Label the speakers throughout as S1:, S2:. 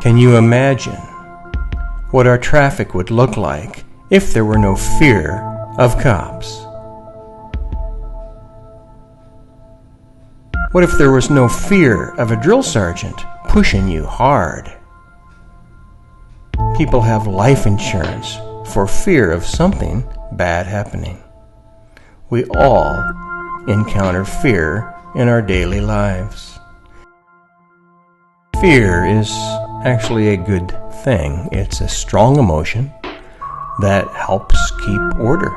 S1: Can you imagine what our traffic would look like if there were no fear of cops? What if there was no fear of a drill sergeant pushing you hard? People have life insurance for fear of something bad happening. We all encounter fear in our daily lives. Fear is actually a good thing. It's a strong emotion that helps keep order.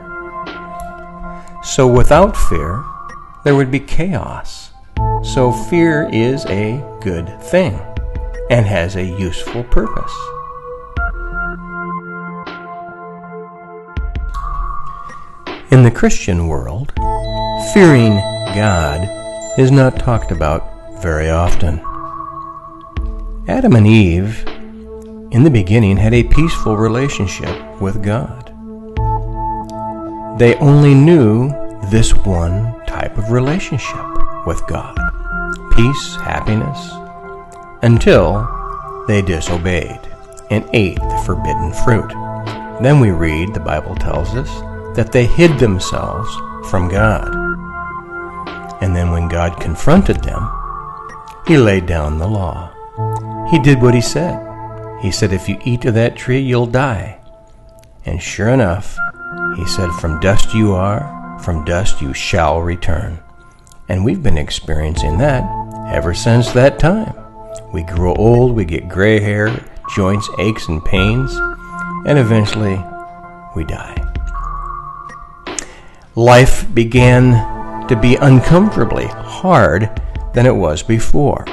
S1: So without fear, there would be chaos. So fear is a good thing and has a useful purpose. In the Christian world, fearing God is not talked about very often. Adam and Eve, in the beginning, had a peaceful relationship with God. They only knew this one type of relationship with God: peace, happiness, until they disobeyed and ate the forbidden fruit. Then we read, the Bible tells us, that they hid themselves from God. And then when God confronted them, He laid down the law. He did what He said. He said, if you eat of that tree, you'll die. And sure enough, He said, from dust you are, from dust you shall return. And we've been experiencing that ever since that time. We grow old, we get gray hair, joints, aches, and pains, and eventually we die. Life began to be uncomfortably hard than it was before,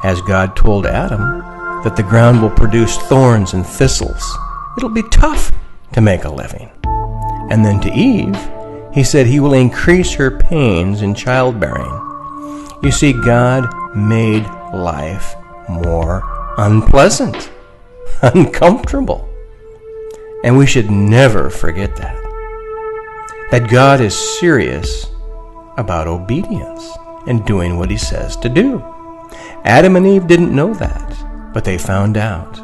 S1: as God told Adam that the ground will produce thorns and thistles. It'll be tough to make a living. And then to Eve, He said He will increase her pains in childbearing. You see, God made life more unpleasant, uncomfortable. And we should never forget that God is serious about obedience and doing what He says to do. Adam and Eve didn't know that, but they found out.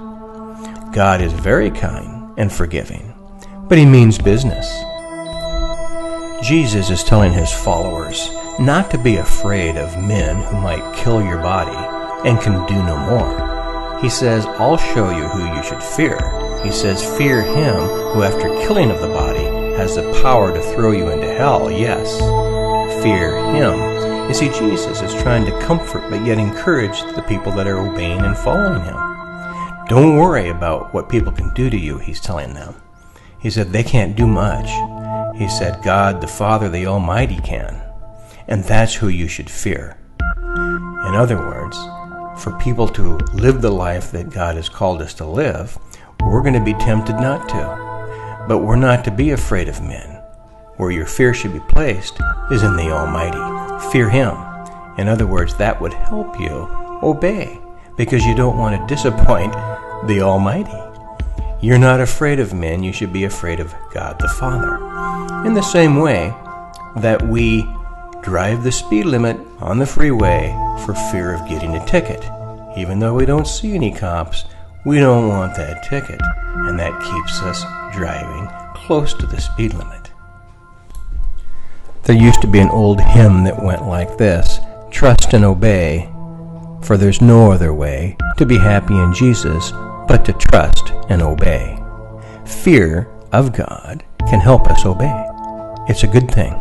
S1: God is very kind and forgiving, but He means business. Jesus is telling His followers not to be afraid of men who might kill your body and can do no more. He says, I'll show you who you should fear. He says, fear Him who after killing of the body has the power to throw you into hell. Yes, fear Him. You see, Jesus is trying to comfort but yet encourage the people that are obeying and following Him. Don't worry about what people can do to you, He's telling them. He said they can't do much. He said God the Father, the Almighty, can. And that's who you should fear. In other words, for people to live the life that God has called us to live, we're going to be tempted not to. But we're not to be afraid of men. Where your fear should be placed is in the Almighty. Fear Him. In other words, that would help you obey, because you don't want to disappoint the Almighty. You're not afraid of men, you should be afraid of God the Father. In the same way that we drive the speed limit on the freeway for fear of getting a ticket. Even though we don't see any cops, we don't want that ticket, and that keeps us driving close to the speed limit. There used to be an old hymn that went like this: trust and obey, for there's no other way to be happy in Jesus but to trust and obey. Fear of God can help us obey. It's a good thing.